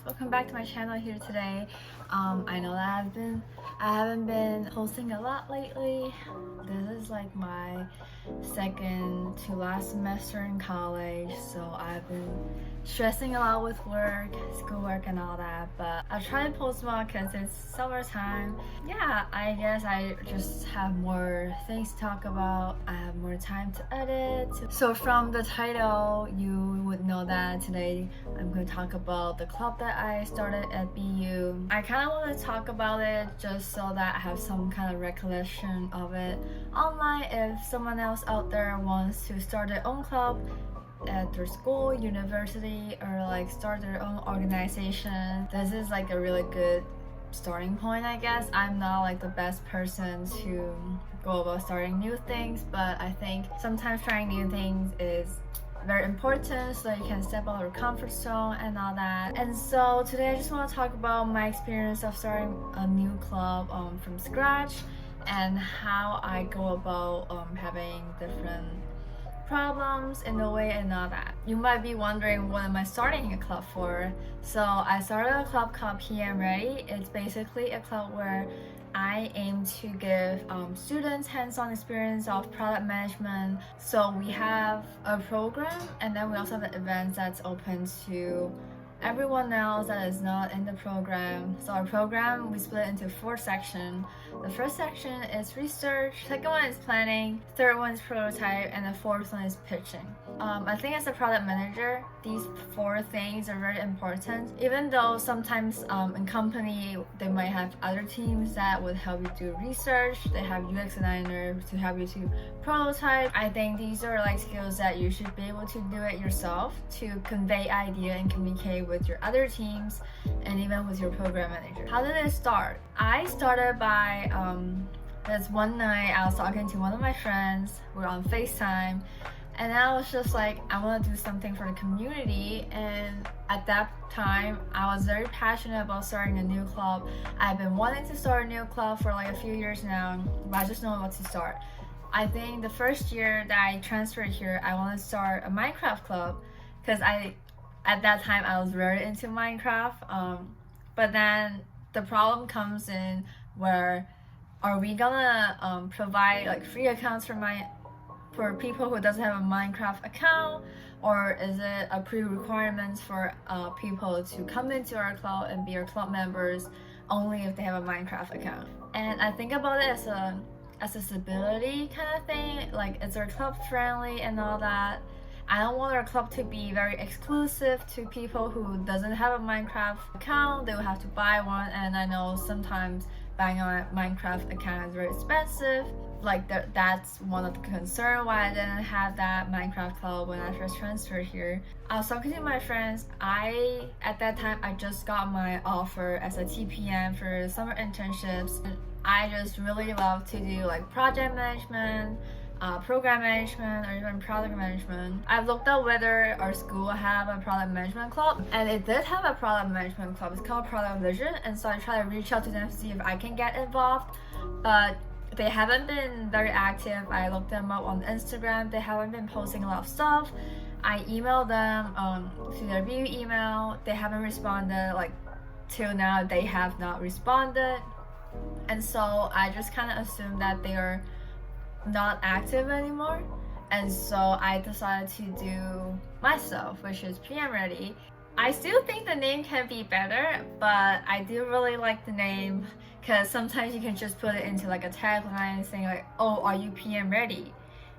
welcome back to my channel here today. I know that I haven't been posting a lot lately. This is like my second to last semester in college, so I've been stressing a lot with work, schoolwork and all that, but I'll try to post more because it's summertime. Yeah, I guess I just have more things to talk about. I have more time to edit. So from the title, you would know that today I'm going to talk about the club that I started at BU. I kind of want to talk about it just so that I have some kind of recollection of it online if someone else out there wants to start their own club at their school, university, or like start their own organization. This is like a really good starting point, I guess. I'm not like the best person to go about starting new things, but I think sometimes trying new things is very important so you can step out of your comfort zone and all that. And so today I just want to talk about my experience of starting a new club from scratch and how I go about having different problems in the way and all that. You might be wondering, what am I starting a club for? So I started a club called PMReady. It's basically a club where I aim to give students hands-on experience of product management. So we have a program and then we also have events that's open to everyone else that is not in the program. So our program, we split into 4 sections. The first section is research, second one is planning, third one is prototype, and the fourth one is pitching. I think as a product manager, these 4 things are very important. Even though sometimes in company, they might have other teams that would help you do research, they have UX designers to help you to prototype. I think these are like skills that you should be able to do it yourself to convey idea and communicate with your other teams and even with your program manager. How did it start? I started by this one night I was talking to one of my friends. We were on FaceTime and I was just like, I want to do something for the community. And at that time I was very passionate about starting a new club. I've been wanting to start a new club for like a few years now, but I just don't know what to start. I think the first year that I transferred here, I want to start a Minecraft club because at that time I was very into Minecraft, but then the problem comes in where are we gonna provide like free accounts for people who doesn't have a Minecraft account, or is it a pre-requirement for people to come into our club and be our club members only if they have a Minecraft account? And I think about it as a accessibility kind of thing, like is our club friendly and all that. I don't want our club to be very exclusive to people who doesn't have a Minecraft account. They will have to buy one, and I know sometimes buying a Minecraft account is very expensive. Like that's one of the concerns why I didn't have that Minecraft club when I first transferred here. I was talking to my friends. At that time I just got my offer as a TPM for summer internships. And I just really love to do like project management, program management, or even product management. I've looked up whether our school have a product management club, and it did have a product management club. It's called Product Vision, and so I tried to reach out to them to see if I can get involved, but they haven't been very active. I looked them up on Instagram. They haven't been posting a lot of stuff. I emailed them to their BU email. They haven't responded. Like till now, they have not responded, and so I just kind of assumed that they are not active anymore. And so I decided to do myself, which is PMReady. I still think the name can be better, but I do really like the name because sometimes you can just put it into like a tagline saying like, oh, are you PMReady?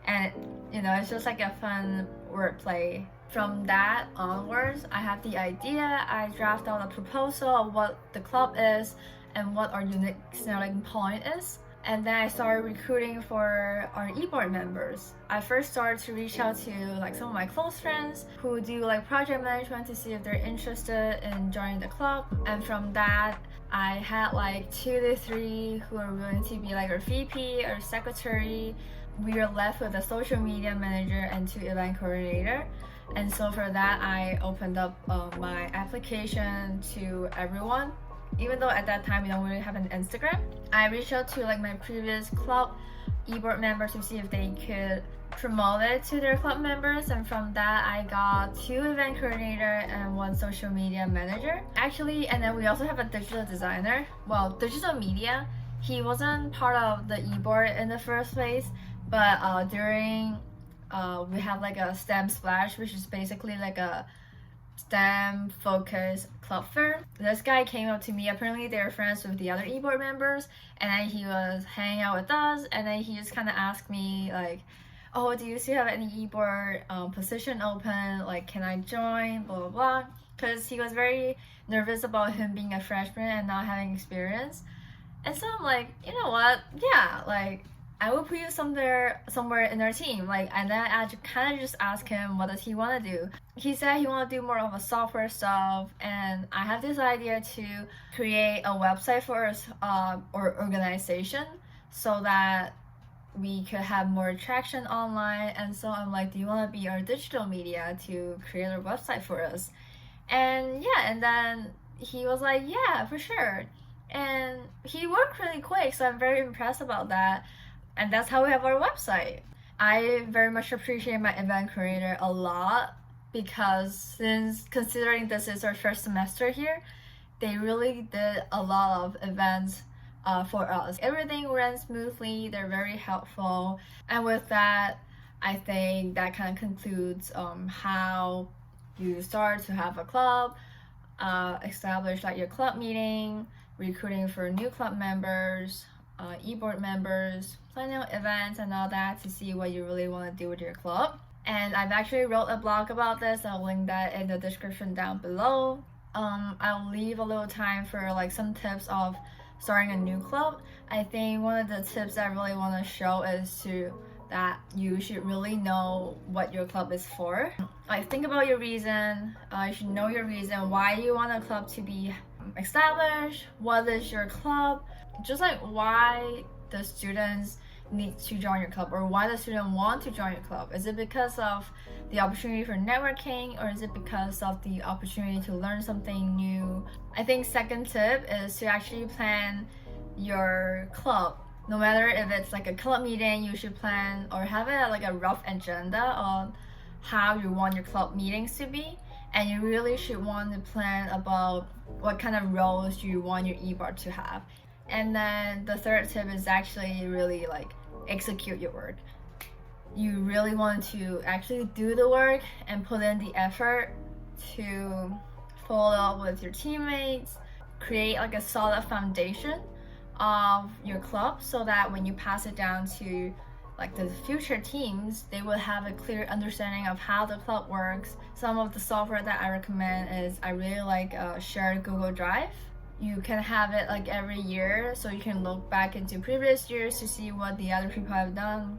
And you know, it's just like a fun wordplay. From that onwards, I have the idea. I draft out a proposal of what the club is and what our unique selling point is. And then I started recruiting for our e-board members. I first started to reach out to like some of my close friends who do like project management to see if they're interested in joining the club. And from that, I had like 2 to 3 who are willing to be like our VP or secretary. We were left with a social media manager and 2 event coordinator. And so for that, I opened up my application to everyone. Even though at that time we don't really have an Instagram, I reached out to like my previous club e-board members to see if they could promoted to their club members, and from that I got 2 event coordinator and 1 social media manager. Actually, and then we also have a digital designer. Well, digital media. He wasn't part of the e-board in the first place, but during we have like a STEM Splash, which is basically like a STEM focused club fair. This guy came up to me. Apparently they were friends with the other e-board members, and then he was hanging out with us, and then he just kind of asked me like, oh, do you still have any e-board position open, like can I join, blah blah blah, because he was very nervous about him being a freshman and not having experience. And so I'm like, you know what, yeah, like I will put you somewhere in our team. Like, and then I kind of just asked him what does he want to do. He said he want to do more of a software stuff, and I have this idea to create a website for us or organization so that we could have more traction online. And so I'm like, do you want to be our digital media to create a website for us? And yeah, and then he was like, yeah, for sure. And he worked really quick, so I'm very impressed about that. And that's how we have our website. I very much appreciate my event coordinator a lot, because since considering this is our first semester here, they really did a lot of events for us. Everything ran smoothly, they're very helpful. And with that, I think that kind of concludes how you start to have a club, establish like your club meeting, recruiting for new club members, e-board members, planning out events and all that to see what you really want to do with your club. And I've actually wrote a blog about this. I'll link that in the description down below. I'll leave a little time for like some tips of starting a new club. I think one of the tips I really want to show is that you should really know what your club is for. Like, think about your reason. You should know your reason why you want a club to be established. What is your club? Just like why the students need to join your club, or why the student want to join your club. Is it because of the opportunity for networking, or is it because of the opportunity to learn something new? I think second tip is to actually plan your club. No matter if it's like a club meeting, you should plan or have it like a rough agenda on how you want your club meetings to be. And you really should want to plan about what kind of roles you want your e-board to have. And then the third tip is actually really like execute your work. You really want to actually do the work and put in the effort to follow up with your teammates, create like a solid foundation of your club, so that when you pass it down to like the future teams, they will have a clear understanding of how the club works. Some of the software that I recommend is, I really like shared Google Drive. You can have it like every year, so you can look back into previous years to see what the other people have done.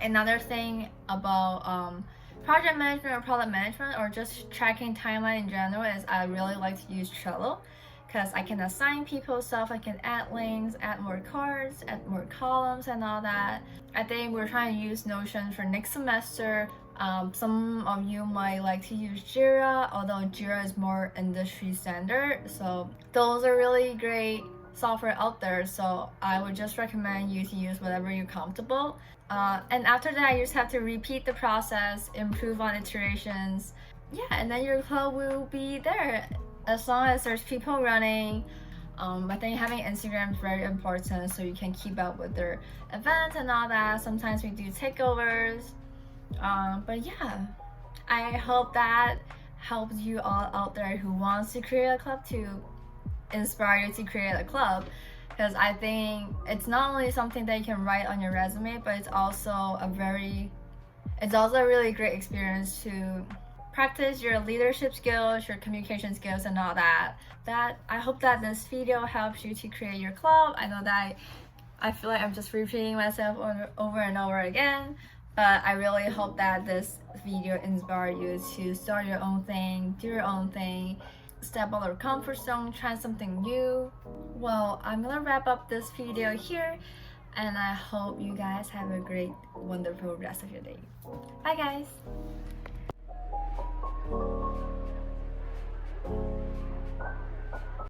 Another thing about project management or product management, or just tracking timeline in general, is I really like to use Trello, because I can assign people stuff, I can add links, add more cards, add more columns and all that. I think we're trying to use Notion for next semester. Some of you might like to use Jira, although Jira is more industry standard. So those are really great software out there. So I would just recommend you to use whatever you're comfortable. And after that, you just have to repeat the process, improve on iterations. Yeah, and then your club will be there. As long as there's people running. I think having Instagram is very important, so you can keep up with their events and all that. Sometimes we do takeovers. But yeah, I hope that helps you all out there who wants to create a club to inspire you to create a club, because I think it's not only something that you can write on your resume, but it's also a really great experience to practice your leadership skills, your communication skills and all that. I hope that this video helps you to create your club. I know that I feel like I'm just repeating myself over and over again, but I really hope that this video inspires you to start your own thing, do your own thing, step out of your comfort zone, try something new. Well, I'm gonna wrap up this video here, and I hope you guys have a great, wonderful rest of your day. Bye guys!